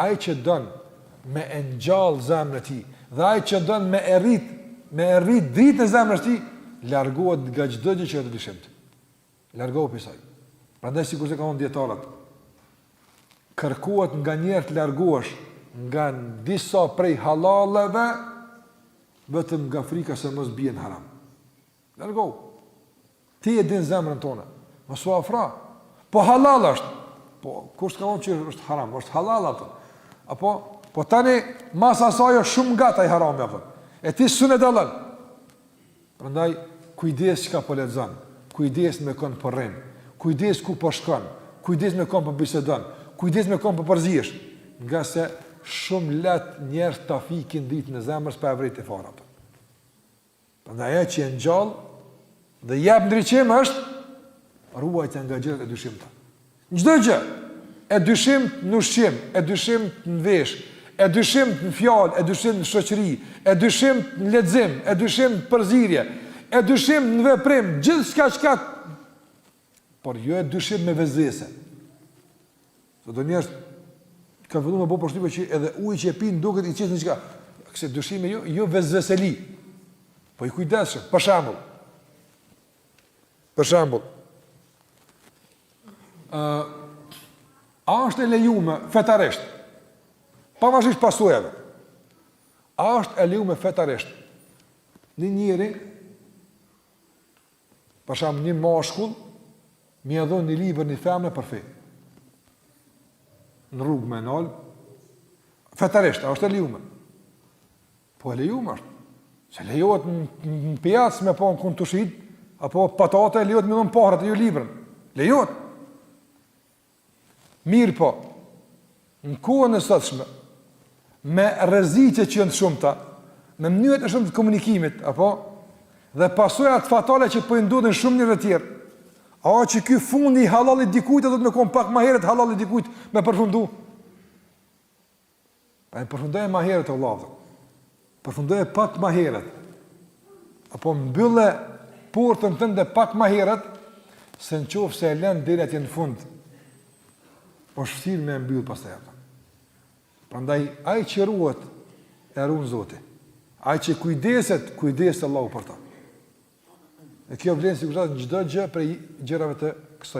ai që don me engjall zemrën e tij, dhe ai që don me e rrit dritën e zemrës së tij, largohet nga çdo gjë që të dyshimt. Largohu prej saj. Prandaj sigurisht ka thonë dietarët, kërkohet nga njerë të largohesh nga disa prej halaleve, vetëm nga frika se mos bien haram. Largohu. Ti e din zemrën tonë, mos u afro. Po halal është. Po kush ka thonë që është haram? Është halal atë. Apo po tani mas asaj është shumë gata i haram apo. E ti s'u dallon. Prandaj kujdes çka po lexon. Kujdes me kon po rrin. Kujdes ku po shkon. Kujdes me kon po bisedon. Kujdes me kon po përzihesh, nga se shumë lehtë njerëz ta fikin ditën e zemrës pa vërtet fare apo. Prandaj ajo që ngjall dhe jep ndriçim është ruajtja nga gjërat e dyshimta. Çdo gjë e dyshimt në ushqim, e dyshimt në vesh, e dyshimt në fjalë, e dyshimt në shoqëri, e dyshimt në lexim, e dyshimt në përzierje, e dyshimt në veprim, gjithçka çka, por jo e dyshimt me vezëse. Do njerëz ka filluar me bëu përshtypje që edhe uji që e pin duket i çesë në çka. Këse dyshimi jo vezveseli. Po i kujdesshëm, për shembull, a është e lejuar fetarisht, pavarësisht pasojave, a është e lejuar fetarisht në njëri, për shembull një mashkull, mi ia dhon një libër një femër për fe, në rrugë me nal, fetarisht, a është e lejuar? Po e lejuar është. Se lejohet në pjacë me pa në kuntushit, apo patate lejohet me dhënë parat e ju librën. Lejohet. Mirë po, në kohën e sotshme, me rreziqe që janë të shumta, me mënyrat e shumta të komunikimit, apo dhe pasojat fatale që po i ndodhin shumë njerëz të tjerë, a që ky fundi i halallit dikujt do të më kon pak më herët halallit dikujt me përfundu. Pa e përfundoj më herët vëllai. Përfundoj pak më herët. Apo mbyllë portën tënde pak më herët, se nëse e lën deri atje në fund, po shfir me mbyll pastaj atë. Prandaj ai që ruhet e ruan Zoti. Ai që kujdeset Allahu për ta. E kjo vlen sigurisht në çdo gjë prej gjërave të kësaj